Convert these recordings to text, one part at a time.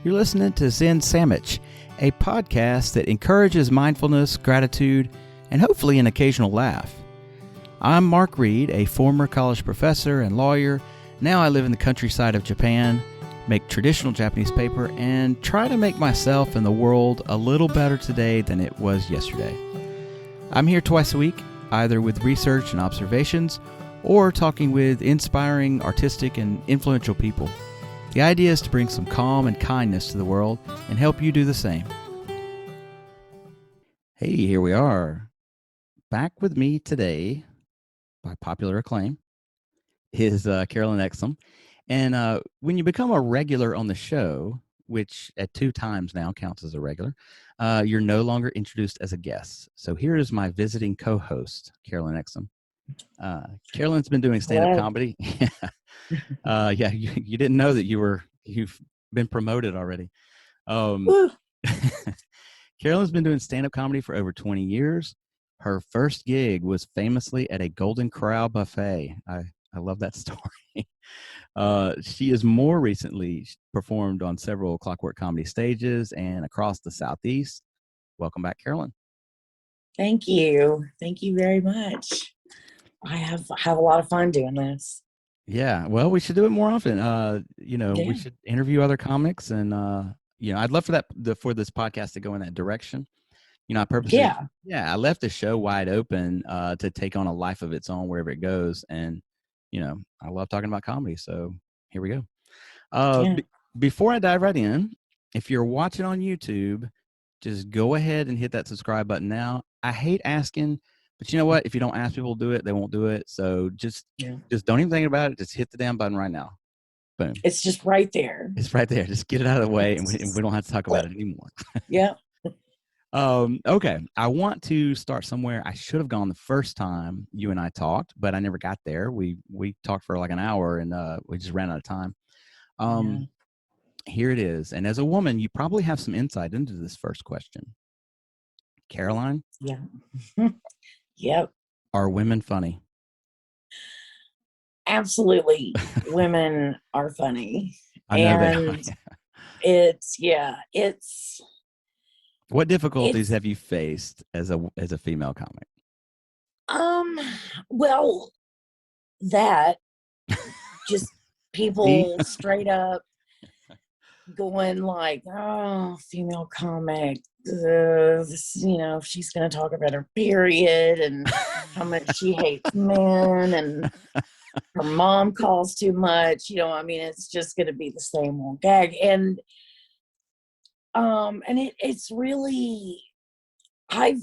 You're listening to Zen Sammich, a podcast that encourages mindfulness, gratitude, and hopefully an occasional laugh. I'm Mark Reed, a former college professor and lawyer. Now I live in the countryside of Japan, make traditional Japanese paper, and try to make myself and the world a little better today than it was yesterday. I'm here twice a week, either with research and observations, or talking with inspiring, artistic, and influential people. The idea is to bring some calm and kindness to the world and help you do the same. Hey, here we are. Back with me today, by popular acclaim, is Caroline Exum. And when you become a regular on the show, which at 2 times now counts as a regular, you're no longer introduced as a guest. So here is my visiting co-host, Caroline Exum. Caroline's been doing stand-up comedy. You didn't know that you've been promoted already. Caroline's been doing stand-up comedy for over 20 years. Her first gig was famously at a Golden Corral buffet. I love that story. She has more recently performed on several Clockwork Comedy stages and across the Southeast. Welcome back, Caroline. Thank you. Thank you very much. I have a lot of fun doing this. Yeah, well, we should do it more often. We should interview other comics, and I'd love for this podcast to go in that direction. I purposely, I left the show wide open to take on a life of its own wherever it goes, and I love talking about comedy. So here we go. Before I dive right in, if you're watching on YouTube, just go ahead and hit that subscribe button now. I hate asking. But you know what? If you don't ask people to do it, they won't do it. So just don't even think about it. Just hit the damn button right now. Boom. It's just right there. It's right there. Just get it out of the way, and we don't have to talk about it anymore. Yeah. Okay. I want to start somewhere. I should have gone the first time you and I talked, but I never got there. We talked for like an hour, and we just ran out of time. Here it is. And as a woman, you probably have some insight into this first question. Caroline? Yeah. Yep. Are women funny? Absolutely. Women are funny. I know they are. It's what difficulties have you faced as a female comic? Well, that just people straight up going like, oh, female comic, she's going to talk about her period and how much she hates men and her mom calls too much. It's just going to be the same old gag. And it's really, I've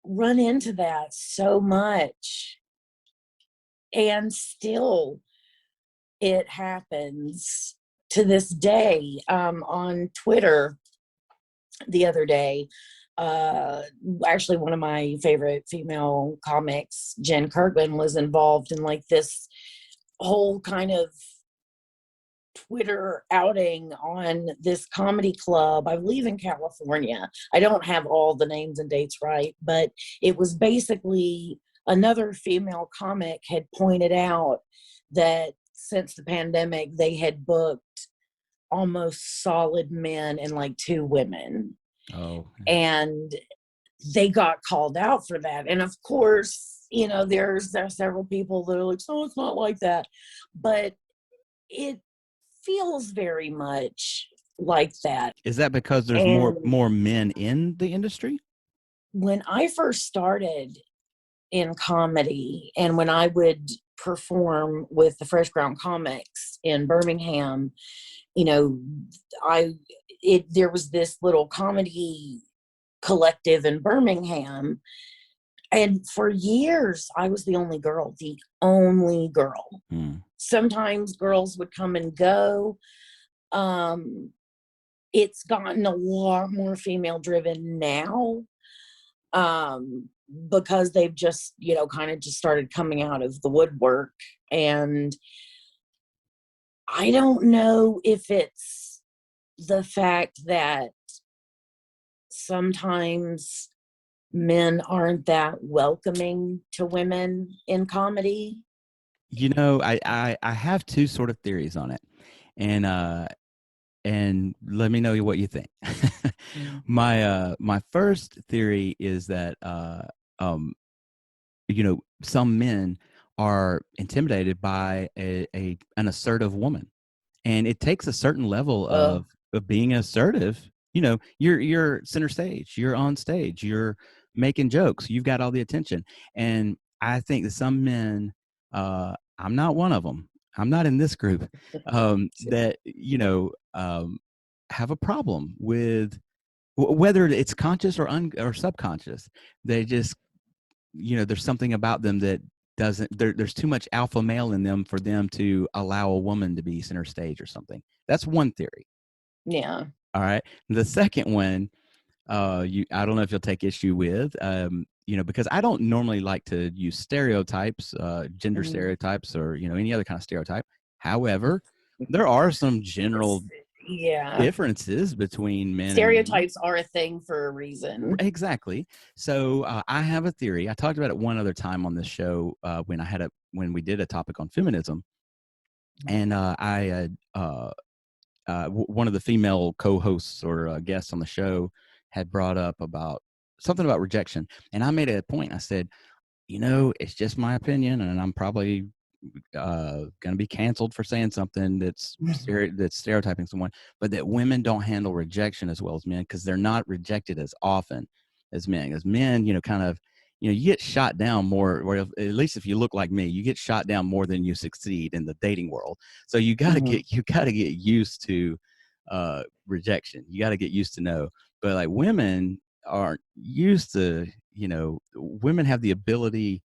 run into that so much, and still it happens to this day. On Twitter the other day, actually one of my favorite female comics, Jen Kirkman, was involved in like this whole kind of Twitter outing on this comedy club, I believe in California. I don't have all the names and dates right, but it was basically another female comic had pointed out that since the pandemic, they had booked almost solid men and like 2 women. Oh. And they got called out for that. And of course, there's several people that are like, so it's not like that. But it feels very much like that. Is that because there's more men in the industry? When I first started in comedy, and when I would perform with the Fresh Ground Comics in Birmingham, there was this little comedy collective in Birmingham, and for years I was the only girl. Sometimes girls would come and go. It's gotten a lot more female driven now, because they've just, kind of just started coming out of the woodwork. And I don't know if it's the fact that sometimes men aren't that welcoming to women in comedy. I have 2 sort of theories on it. And and let me know what you think. My first theory is that some men are intimidated by an assertive woman, and it takes a certain level of being assertive. You're center stage, you're on stage, you're making jokes, you've got all the attention. And I think that some men, I'm not one of them, I'm not in this group, that have a problem with whether it's conscious or subconscious. They just, there's something about them that there's too much alpha male in them for them to allow a woman to be center stage or something. That's one theory. Yeah. All right. The second one, I don't know if you'll take issue with, because I don't normally like to use stereotypes, gender stereotypes, or, any other kind of stereotype. However, there are some general differences between men. Stereotypes are a thing for a reason. Exactly. So I have a theory. I talked about it one other time on this show when we did a topic on feminism, and one of the female co-hosts or guests on the show had brought up about something about rejection, and I made a point. I said, it's just my opinion, and I'm probably going to be canceled for saying something that's stereotyping someone, but that women don't handle rejection as well as men because they're not rejected as often as men. As men, kind of, you get shot down more, or at least if you look like me, you get shot down more than you succeed in the dating world. So you got to get used to rejection. You got to get used to no. But like women aren't used to, women have the ability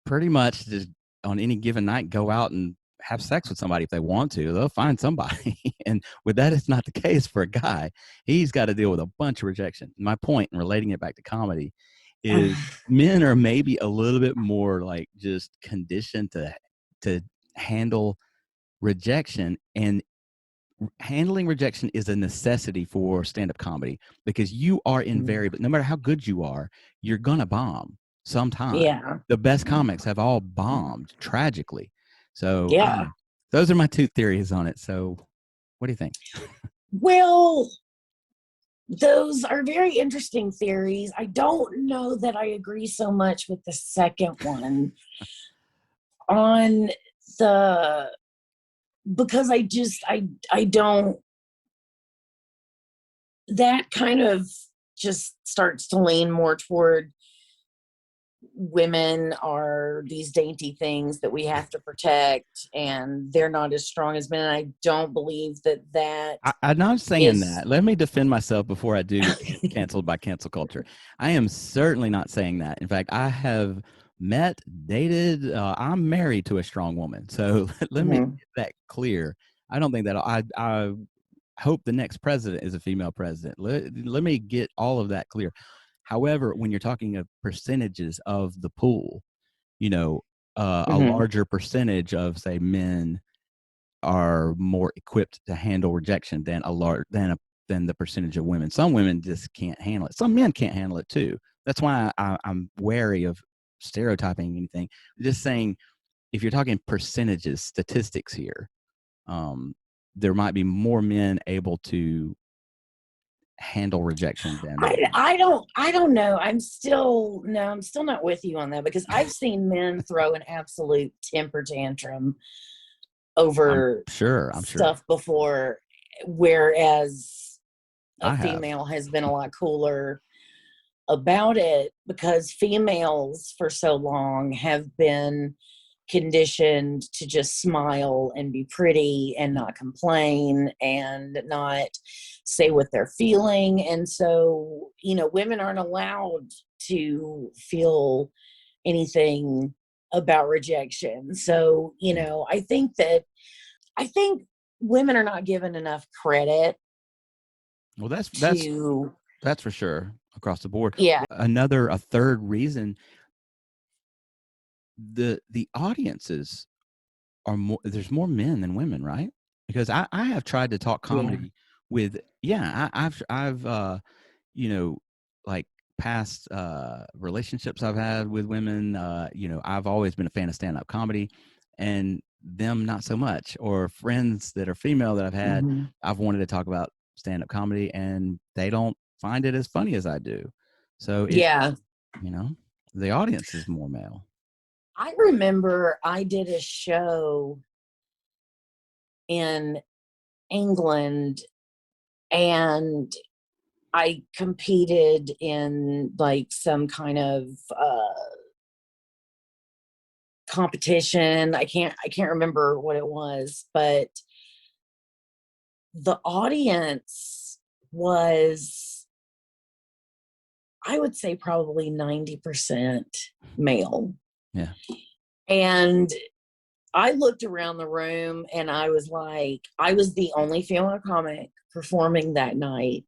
pretty much to, on any given night, go out and have sex with somebody if they want to. They'll find somebody. And with that, it's not the case for a guy. He's got to deal with a bunch of rejection. My point in relating it back to comedy is men are maybe a little bit more like just conditioned to handle rejection, and handling rejection is a necessity for stand-up comedy because you are invariably, no matter how good you are, you're gonna bomb sometime. Yeah. The best comics have all bombed tragically. So yeah, those are my two theories on it. So what do you think? Well, those are very interesting theories. I don't know that I agree so much with the second one on the, because I don't, that kind of just starts to lean more toward women are these dainty things that we have to protect, and they're not as strong as men. And I don't believe that I'm not saying that. Let me defend myself before I do get canceled by cancel culture. I am certainly not saying that. In fact, I have dated, I'm married to a strong woman. So let me get that clear. I don't think that I hope the next president is a female president. Let me get all of that clear. However, when you're talking of percentages of the pool, a larger percentage of, say, men are more equipped to handle rejection than than the percentage of women. Some women just can't handle it. Some men can't handle it too. That's why I'm wary of stereotyping anything. Just saying, if you're talking percentages, statistics here, there might be more men able to handle rejection than I don't know. I'm still not with you on that, because I've seen men throw an absolute temper tantrum over I'm sure stuff before, whereas a female has been a lot cooler about it, because females for so long have been conditioned to just smile and be pretty and not complain and not say what they're feeling. And so, women aren't allowed to feel anything about rejection. So, I think women are not given enough credit. Well, that's for sure across the board. Yeah. A third reason, the audiences are more, there's more men than women, right? Because I have tried to talk comedy with, I've like past relationships I've had with women, I've always been a fan of stand-up comedy, and them not so much, or friends that are female that I've had, I've wanted to talk about stand-up comedy and they don't find it as funny as I do. So the audience is more male. I remember I did a show in England and I competed in like some kind of competition. I can't remember what it was, but the audience was, I would say, probably 90% male. Yeah. And I looked around the room and I was like, I was the only female comic performing that night.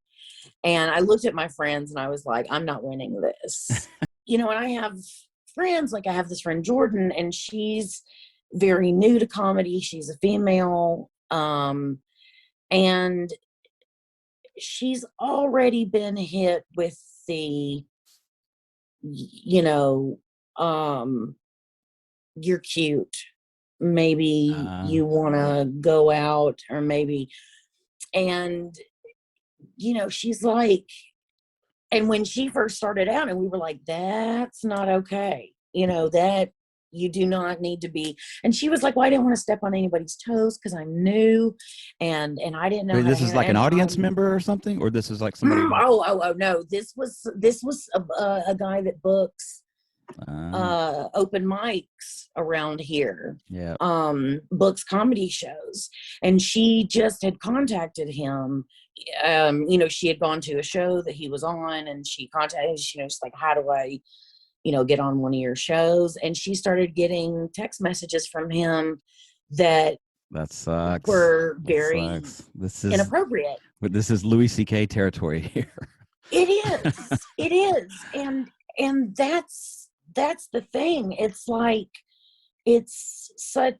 And I looked at my friends and I was like, I'm not winning this. And I have friends, like I have this friend Jordan, and she's very new to comedy. She's a female. And she's already been hit with the, you're cute. Maybe you want to go out, or maybe, and, she's like, and when she first started out and we were like, that's not okay. That you do not need to be. And she was like, well, I didn't want to step on anybody's toes because I'm new and I didn't know. This is like an audience member or something, or this is like somebody. Oh, no. This was a guy that books open mics around here. Yeah. Books comedy shows. And she just had contacted him. She had gone to a show that he was on and she contacted, she's like, how do I, get on one of your shows? And she started getting text messages from him that sucks. Were very This is inappropriate. But this is Louis C.K. territory here. It is. And that's the thing. It's like, it's still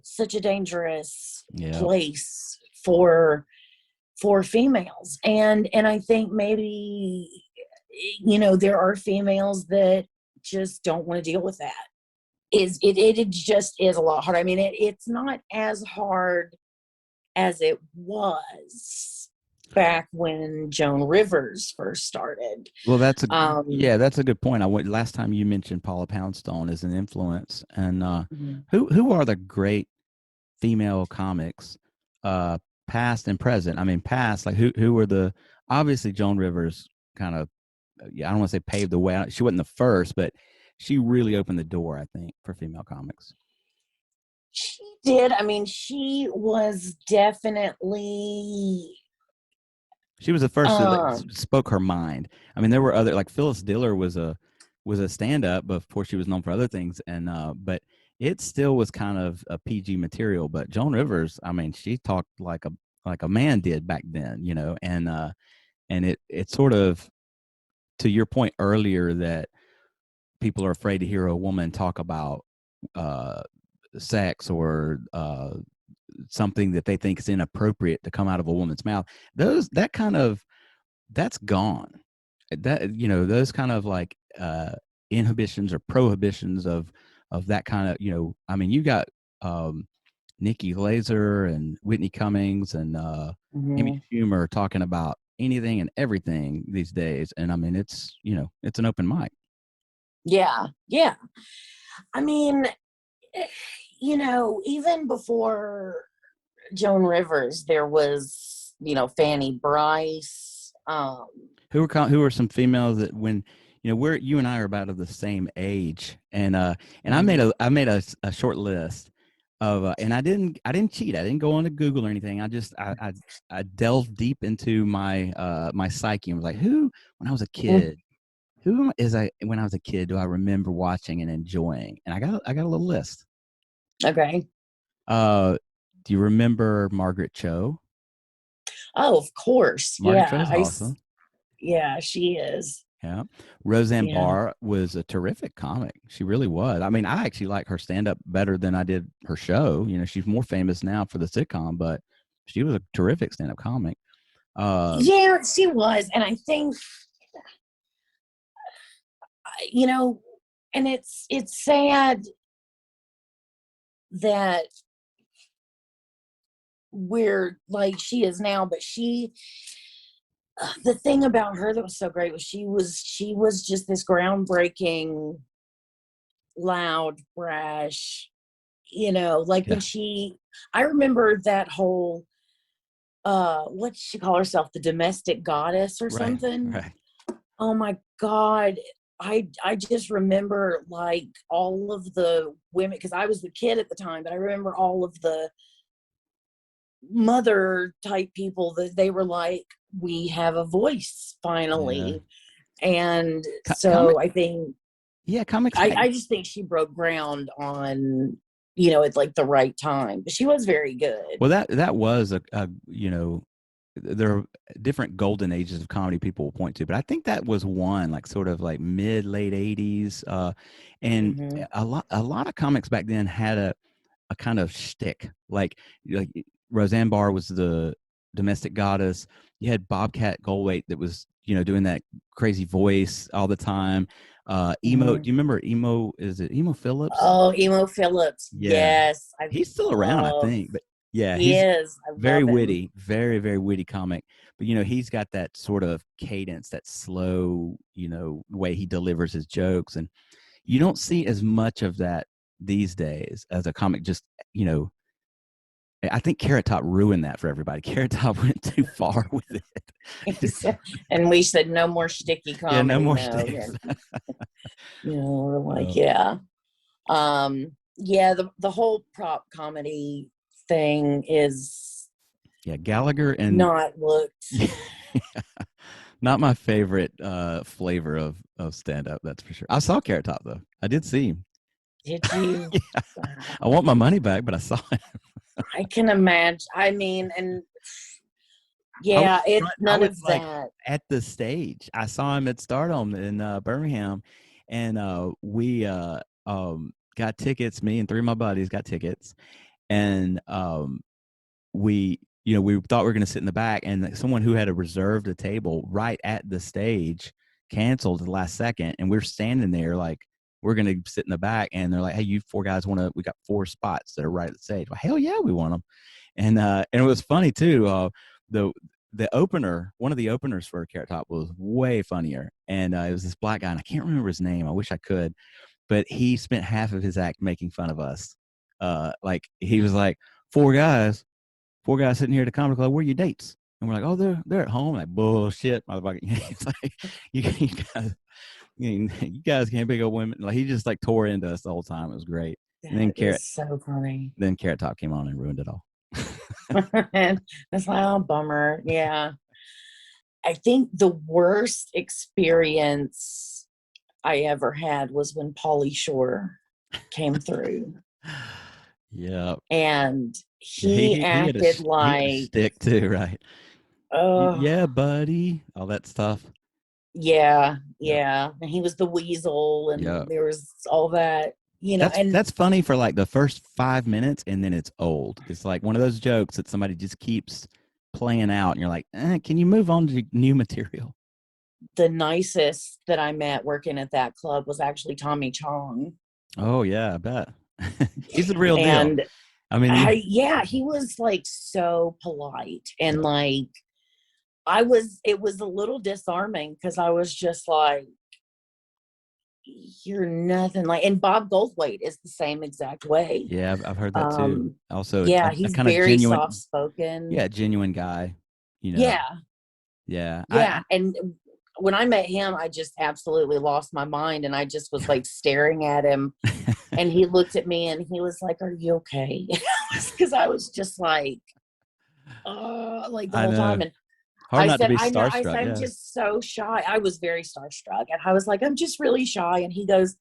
such a dangerous place for females. And I think maybe, there are females that just don't want to deal with that. It just is a lot hard. I mean, it's not as hard as it was back when Joan Rivers first started. Well, that's a good point. Last time you mentioned Paula Poundstone as an influence, and who are the great female comics, past and present? I mean, past, like who were obviously Joan Rivers kind of, I don't want to say paved the way. She wasn't the first, but she really opened the door, I think, for female comics. She did. I mean, she was definitely. She was the first that spoke her mind. I mean, there were other, like Phyllis Diller was a stand-up before she was known for other things, and but it still was kind of a PG material. But Joan Rivers, I mean, she talked like a man did back then, and it sort of, to your point earlier, that people are afraid to hear a woman talk about sex or something that they think is inappropriate to come out of a woman's mouth. That's gone. Those kind of like inhibitions or prohibitions of that kind of, I mean, you got Nikki Glaser and Whitney Cummings and Amy Schumer talking about anything and everything these days. And I mean, it's an open mic. Yeah. I mean, even before Joan Rivers, there was, Fanny Bryce. Who are some females that, when you and I are about of the same age, and I made a short list of and I didn't cheat. I didn't go on to Google or anything. I delved deep into my my psyche and was like, who, when I was a kid, when I was a kid, do I remember watching and enjoying? And I got a little list. Okay. Do you remember Margaret Cho? Oh, of course. Margaret Cho's awesome. Yeah, she is. Yeah. Roseanne Barr was a terrific comic. She really was. I mean, I actually like her stand-up better than I did her show. She's more famous now for the sitcom, but she was a terrific stand-up comic. Yeah, she was. And I think, and it's sad that we're like she is now, but the thing about her that was so great was she was just this groundbreaking, loud, brash, like when I remember that whole what did she call herself, the domestic goddess or something? Right. Oh my God. I just remember like all of the women, because I was the kid at the time, but I remember all of the mother type people that they were like, we have a voice finally. And so I think comics I just think she broke ground on at like the right time, but she was very good. Well, that was a there are different golden ages of comedy people will point to, but I think that was one, like sort of like mid late 80s, and a lot of comics back then had a kind of shtick. Like Roseanne Barr was the domestic goddess. You had Bobcat Goldthwait that was doing that crazy voice all the time. Emo, do you remember Emo? Is it Emo Phillips? Oh, Emo Phillips. Yeah. Yes. He's still around, I think. But yeah, he is. I very love witty, him. very, very witty comic. But he's got that sort of cadence, that slow, way he delivers his jokes. And you don't see as much of that these days as a comic. Just, I think Carrot Top ruined that for everybody. Carrot Top went too far with it. And we said no more sticky comedy. Yeah, no more sticks. We're like, yeah. The whole prop comedy thing is Gallagher and not looked not my favorite flavor of stand-up, that's for sure. I saw Carrot Top though. I did see him. Did you? Yeah. I want my money back, but I saw him. I can imagine. I mean, and it's none of that. At the stage, I saw him at Stardom in Birmingham, and we got tickets. Me and three of my buddies got tickets, and we thought we were going to sit in the back, and someone who had reserved a table right at the stage canceled at the last second, and we're standing there like we're going to sit in the back, and they're like, "Hey, you four guys want to? We got 4 spots that are right at the stage." Well, hell yeah, we want them. And it was funny too. The opener, one of the openers for Carrot Top was way funnier, and it was this black guy, and I can't remember his name. I wish I could, but he spent half of his act making fun of us. Like he was like, four guys sitting here at the comedy club. Where are your dates? And we're like, oh, they're at home. Like, bullshit, motherfucker. It's like you guys can't pick up women. Like he just like tore into us the whole time. It was great. And then Carrot, so funny. Then Carrot Top came on and ruined it all. That's like, oh, bummer. Yeah. I think the worst experience I ever had was when Pauly Shore came through. Yeah. And he acted like he stick too, right? Yeah, buddy. All that stuff. Yeah. And he was the weasel, and there was all that. That's funny for like the first 5 minutes, and then it's old. It's like one of those jokes that somebody just keeps playing out, and you're like, can you move on to new material? The nicest that I met working at that club was actually Tommy Chong. Oh yeah, I bet. He's the real deal. I mean, he was like so polite, and like it was a little disarming because I was just like, you're nothing like. And Bob Goldthwait is the same exact way. Yeah, I've heard that too. Also, he's kind very of soft spoken. Yeah, genuine guy. Yeah. And when I met him, I just absolutely lost my mind, and I just was like staring at him, and he looked at me, and he was like, "Are you okay?" Because I was just like the whole time. And hard not to be starstruck. I said, I'm just so shy. I was very starstruck, and I was like, I'm just really shy. And he goes,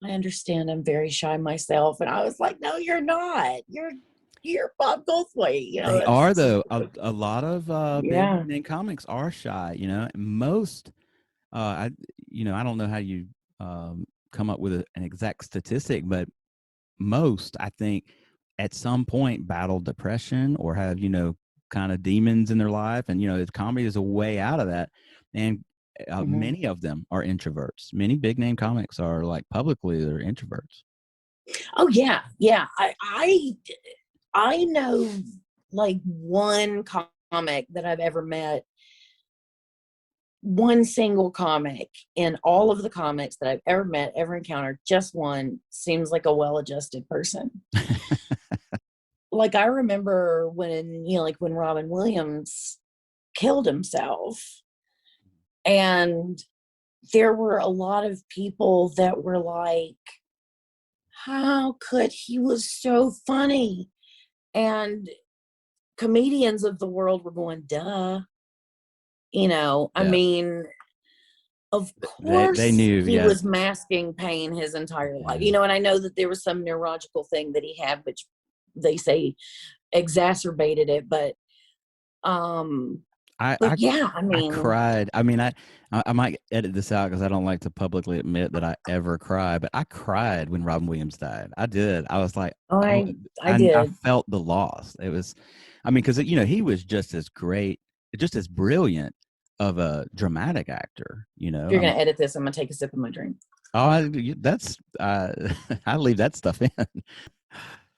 I understand. I'm very shy myself. And I was like, no, you're not. You're Bob Goldthwait. They are though. A lot of big name comics are shy. Most. I don't know how you come up with an exact statistic, but most, I think, at some point battle depression or have kind of demons in their life, and comedy is a way out of that. And many of them are introverts. Many big name comics are like publicly they're introverts. Oh yeah. Yeah. I know like one comic that I've ever met, one single comic in all of the comics that I've ever met, ever encountered, just one seems like a well-adjusted person. Like I remember when, like when Robin Williams killed himself, and there were a lot of people that were like, how could he was so funny? And comedians of the world were going, duh. I Yeah. mean, of They course knew, he yeah. was masking pain his entire life. Yeah. And I know that there was some neurological thing that he had, which they say exacerbated it, but I yeah, I I mean, cried. I mean, I might edit this out because I don't like to publicly admit that I ever cry, but I cried when Robin Williams died. I did. I was like, oh, I I did. felt the loss. It was, I mean, because he was just as great, just as brilliant of a dramatic actor. If you're I gonna mean, edit this, I'm gonna take a sip of my drink. oh, that's I leave that stuff in.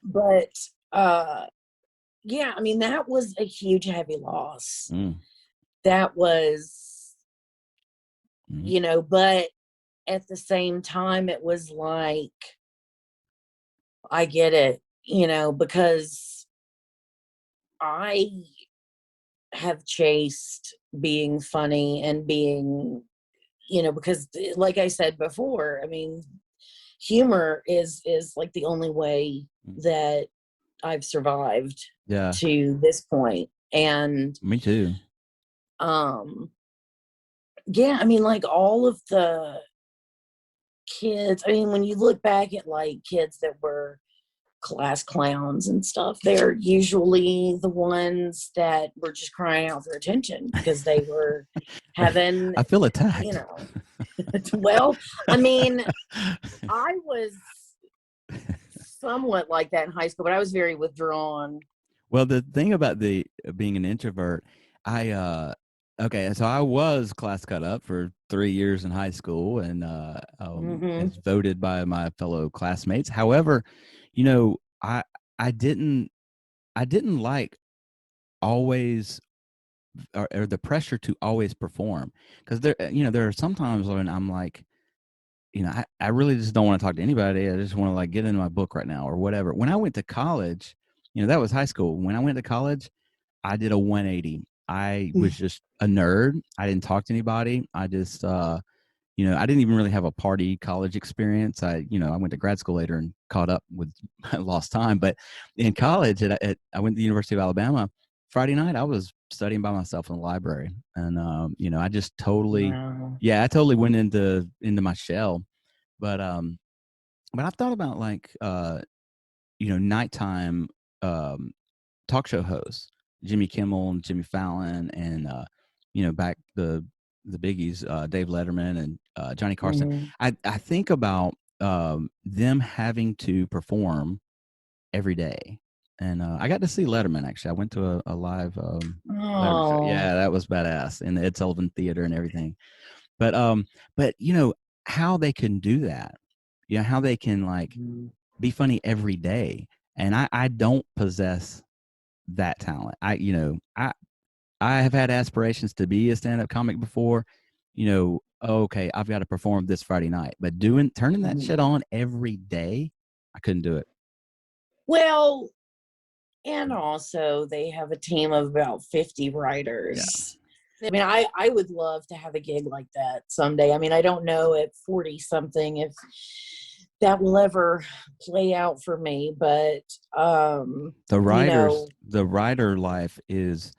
But yeah, I mean, that was a huge heavy loss. Mm, That was, mm, but at the same time, it was like, I get it, because I have chased being funny and being, because like I said before, I mean, humor is like the only way mm. that I've survived Yeah, to this point. And me too. um yeah, I mean, like all of the kids, I mean, when you look back at like kids that were class clowns and stuff, they're usually the ones that were just crying out for attention because they were having, I feel you attacked. know, well, I mean, I was somewhat like that in high school, but I was very withdrawn. Well, the thing about the being an introvert, okay, so I was class cut up for 3 years in high school, and Hmm. as voted by my fellow classmates. However, you know, I I didn't I didn't like always or the pressure to always perform, because there are sometimes when I'm like, I really just don't want to talk to anybody. I just want to like get into my book right now or whatever. When I went to college, that was high school. When I went to college, I did a 180. I was just a nerd. I didn't talk to anybody. I just, I didn't even really have a party college experience. I went to grad school later and caught up with lost time. But in college, I went to the University of Alabama. Friday night, I was studying by myself in the library, and I just totally, Wow. yeah, I totally went into my shell. But but I've thought about like nighttime um talk show hosts, Jimmy Kimmel and Jimmy Fallon, and back the biggies, Dave Letterman and Johnny Carson. Hmm. I think about them having to perform every day, and I got to see Letterman actually. I went to a live Letterman show. Oh. Yeah, that was badass in the Ed Sullivan Theater and everything. But how they can do that, how they can like be funny every day, and I don't possess that talent. I have had aspirations to be a stand-up comic before. Okay, I've got to perform this Friday night, but turning that Mhm. shit on every day, I couldn't do it. Well, and also they have a team of about 50 Yeah. writers. I mean, I would love to have a gig like that someday. I mean, I don't know at 40 something if that will ever play out for me, but The writer life is,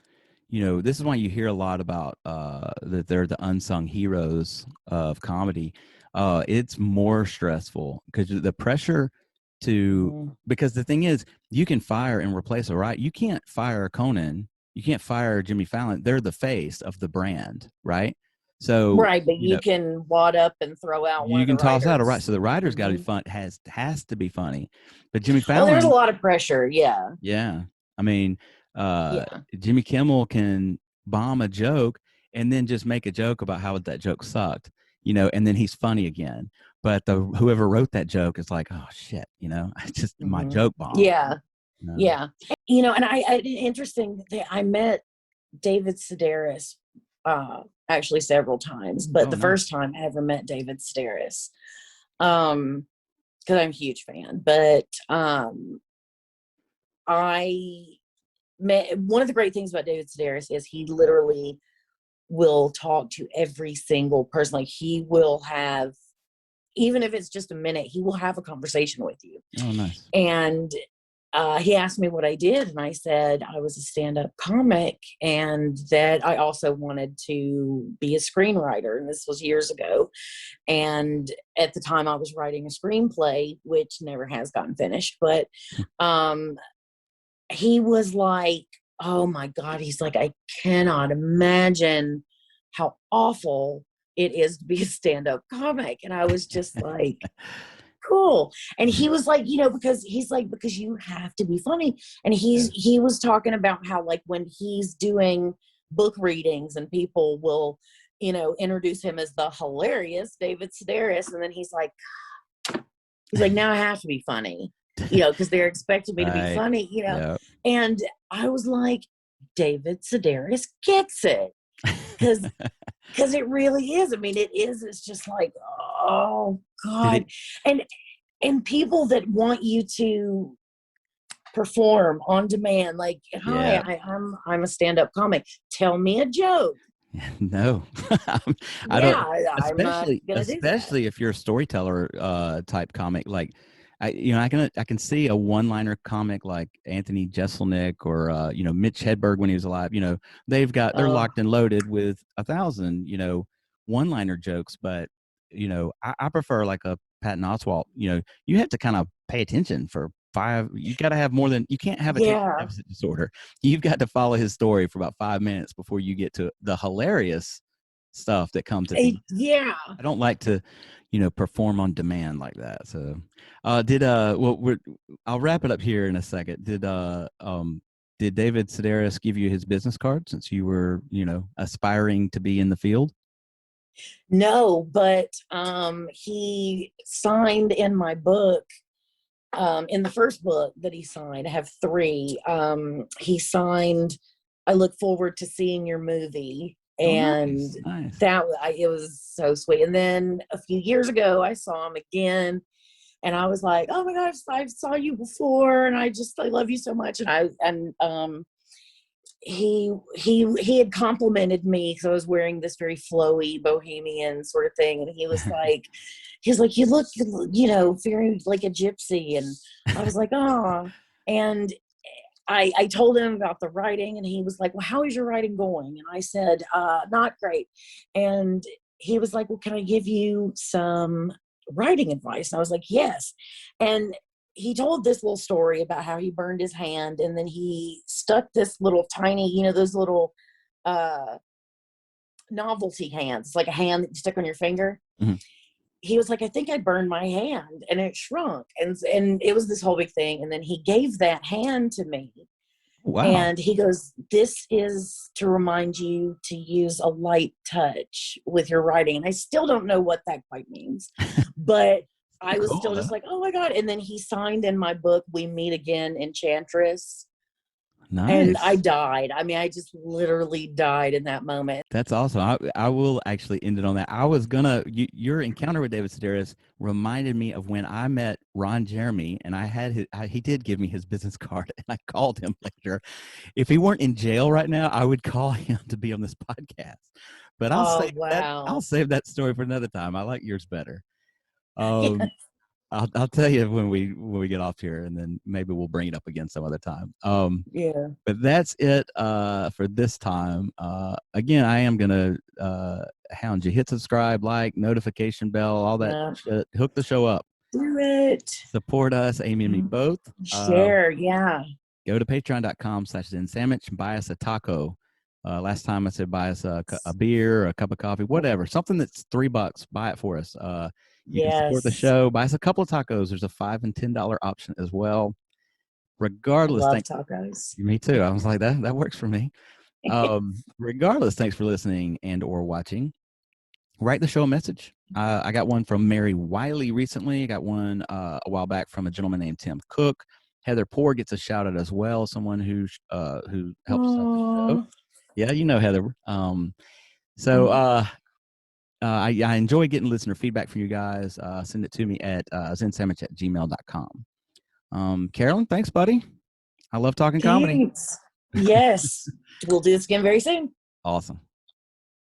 this is why you hear a lot about that they're the unsung heroes of comedy. It's more stressful because the pressure mhm. because the thing is, you can fire and replace a right. You can't fire Conan. You can't fire Jimmy Fallon. They're the face of the brand, right? So, Right, but you can wad up and throw out one you of the can toss out a right. writers. So the writer's got to be Hmm. fun, has to be funny. But Jimmy Oh, there's a Fallon, lot of pressure. Yeah. yeah. I mean, Yeah. Jimmy Kimmel can bomb a joke and then just make a joke about how that joke sucked, and then he's funny again. but whoever wrote that joke is like, oh shit, I just my joke bomb. Yeah. Yeah. And I interesting that I met David Sedaris actually several times, but the first time I ever met David Sedaris, because I'm a huge fan, but I met, one of the great things about David Sedaris is he literally will talk to every single person. Like, he will have, even if it's just a minute, he will have a conversation with you. Oh, nice. And he asked me what I did, and I said I was a stand-up comic and that I also wanted to be a screenwriter. And this was years ago. And at the time I was writing a screenplay, which never has gotten finished. But he was like, oh my God, he's like, I cannot imagine how awful it is to be a stand-up comic. And I was just like, cool. And he was like, because he's like, because you have to be funny. And he was talking about how, like, when he's doing book readings and people will, introduce him as the hilarious David Sedaris. And then he's like, now I have to be funny, because they're expecting me to be funny, Yep. And I was like, David Sedaris gets it. Because it really is. I mean, it's just like, oh God. And people that want you to perform on demand, like, hi, I'm a stand-up comic. Tell me a joke. No, I don't. Especially if you're a storyteller type comic, like I can see a one-liner comic like Anthony Jeselnik or Mitch Hedberg when he was alive. They're locked and loaded with 1,000 one-liner jokes, but I prefer like a Patton Oswalt. You have to kind of pay attention for 5. You got to have more than, you can't have attention deficit disorder. You've got to follow his story for about 5 minutes before you get to the hilarious stuff that comes at the end. Yeah. I don't like to, perform on demand like that. So, I'll wrap it up here in a second. Did David Sedaris give you his business card since you were, aspiring to be in the field? No, but he signed in my book. In the first book that he signed, I have 3. He signed, I look forward to seeing your movie. And nice. It was so sweet. And then a few years ago, I saw him again, and I was like, oh my gosh, I saw you before, and I love you so much. And he had complimented me because I was wearing this very flowy bohemian sort of thing, and he was like, you look, very like a gypsy. And I was like, oh. And I told him about the writing, and he was like, well, how is your writing going? And I said, not great. And he was like, well, can I give you some writing advice? And I was like, yes. And he told this little story about how he burned his hand, and then he stuck this little tiny, those little novelty hands. It's like a hand that you stick on your finger. Mm-hmm. He was like, I think I burned my hand, and it shrunk. And it was this whole big thing. And then he gave that hand to me. Wow. And he goes, this is to remind you to use a light touch with your writing. And I still don't know what that quite means, but I was still just like, oh my God. And then he signed in my book, We Meet Again, Enchantress. Nice. And I died. I mean, I just literally died in that moment. That's awesome. I will actually end it on that. I was gonna, your encounter with David Sedaris reminded me of when I met Ron Jeremy, and he did give me his business card, and I called him later. If he weren't in jail right now, I would call him to be on this podcast. But I'll save that story for another time. I like yours better. Yes. I'll tell you when we get off here, and then maybe we'll bring it up again some other time. Yeah. But that's it for this time. Again, I am gonna hound you. Hit subscribe, like, notification bell, all that shit. Hook the show up. Do it. Support us, Amy and me both. Share, yeah. Go to patreon.com/Zen Sammich and buy us a taco. Last time I said buy us a beer, or a cup of coffee, whatever. Something that's $3. Buy it for us. You can support the show. Buy us a couple of tacos. There's a $5 and $10 option as well. Regardless, I love tacos. Me too. I was like, that works for me. Regardless, thanks for listening and or watching. Write the show a message. I got one from Mary Wiley recently. I got one a while back from a gentleman named Tim Cook. Heather Poor gets a shout out as well. Someone who helps out the show. Yeah, you know Heather. I enjoy getting listener feedback from you guys. Send it to me at zensammich@gmail.com. Caroline, thanks, buddy. I love talking comedy. Yes. We'll do this again very soon. Awesome.